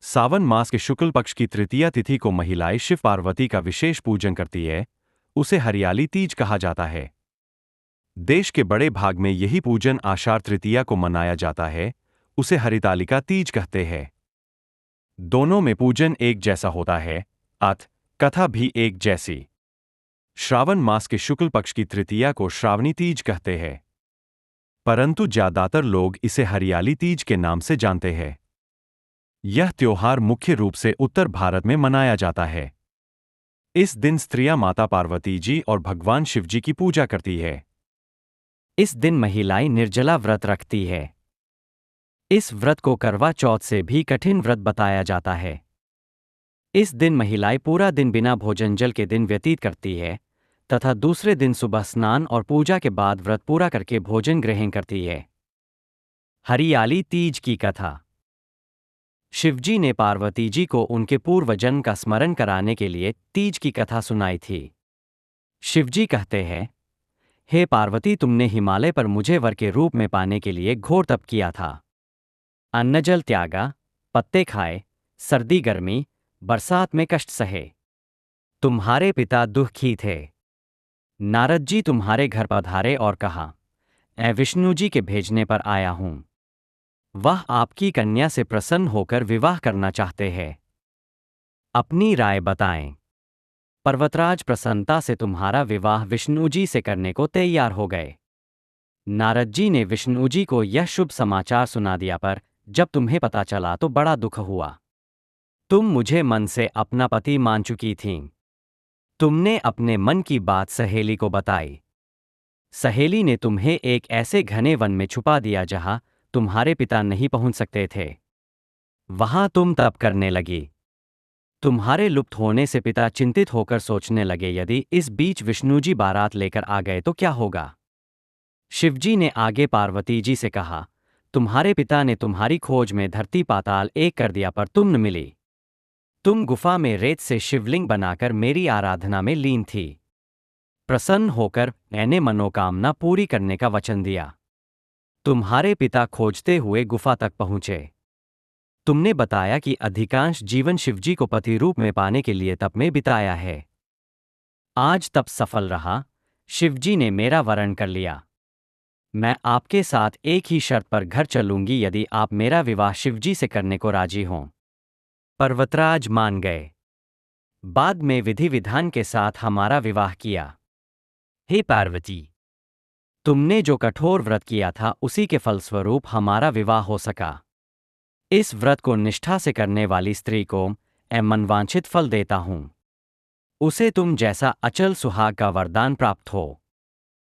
सावन मास के शुक्ल पक्ष की तृतीया तिथि को महिलाएं शिव पार्वती का विशेष पूजन करती है। उसे हरियाली तीज कहा जाता है। देश के बड़े भाग में यही पूजन आषाढ़ तृतीया को मनाया जाता है। उसे हरितालिका तीज कहते हैं। दोनों में पूजन एक जैसा होता है, अत कथा भी एक जैसी। श्रावण मास के शुक्ल पक्ष की तृतीया को श्रावणी तीज कहते हैं, परंतु ज्यादातर लोग इसे हरियाली तीज के नाम से जानते हैं। यह त्योहार मुख्य रूप से उत्तर भारत में मनाया जाता है। इस दिन स्त्रियां माता पार्वती जी और भगवान शिव जी की पूजा करती है। इस दिन महिलाएं निर्जला व्रत रखती है। इस व्रत को करवा चौथ से भी कठिन व्रत बताया जाता है। इस दिन महिलाएं पूरा दिन बिना भोजन जल के दिन व्यतीत करती है तथा दूसरे दिन सुबह स्नान और पूजा के बाद व्रत पूरा करके भोजन ग्रहण करती है। हरियाली तीज की कथा। शिवजी ने पार्वती जी को उनके पूर्व जन्म का स्मरण कराने के लिए तीज की कथा सुनाई थी। शिवजी कहते हैं, हे पार्वती, तुमने हिमालय पर मुझे वर के रूप में पाने के लिए घोर तप किया था। अन्न जल त्यागा, पत्ते खाए, सर्दी गर्मी, बरसात में कष्ट सहे। तुम्हारे पिता दुखी थे। नारद जी तुम्हारे घर पधारे और कहा, ऐ विष्णु जी के भेजने पर आया हूं। वह आपकी कन्या से प्रसन्न होकर विवाह करना चाहते हैं। अपनी राय बताएं। पर्वतराज प्रसन्नता से तुम्हारा विवाह विष्णु जी से करने को तैयार हो गए। नारद जी ने विष्णु जी को यह शुभ समाचार सुना दिया, पर जब तुम्हें पता चला तो बड़ा दुख हुआ। तुम मुझे मन से अपना पति मान चुकी थीं। तुमने अपने मन की बात सहेली को बताई। सहेली ने तुम्हें एक ऐसे घने वन में छुपा दिया जहां तुम्हारे पिता नहीं पहुंच सकते थे। वहां तुम तप करने लगी। तुम्हारे लुप्त होने से पिता चिंतित होकर सोचने लगे, यदि इस बीच विष्णु जी बारात लेकर आ गए तो क्या होगा। शिवजी ने आगे पार्वती जी से कहा, तुम्हारे पिता ने तुम्हारी खोज में धरती पाताल एक कर दिया, पर तुम न मिली। तुम गुफा में रेत से शिवलिंग बनाकर मेरी आराधना में लीन थी। प्रसन्न होकर मैंने मनोकामना पूरी करने का वचन दिया। तुम्हारे पिता खोजते हुए गुफा तक पहुंचे। तुमने बताया कि अधिकांश जीवन शिवजी को पति रूप में पाने के लिए तप में बिताया है। आज तप सफल रहा। शिवजी ने मेरा वरण कर लिया। मैं आपके साथ एक ही शर्त पर घर चलूंगी, यदि आप मेरा विवाह शिवजी से करने को राजी हों। पर्वतराज मान गए। बाद में विधि विधान के साथ हमारा विवाह किया। हे पार्वती, तुमने जो कठोर व्रत किया था उसी के फलस्वरूप हमारा विवाह हो सका। इस व्रत को निष्ठा से करने वाली स्त्री को मैं मनवांछित फल देता हूं। उसे तुम जैसा अचल सुहाग का वरदान प्राप्त हो।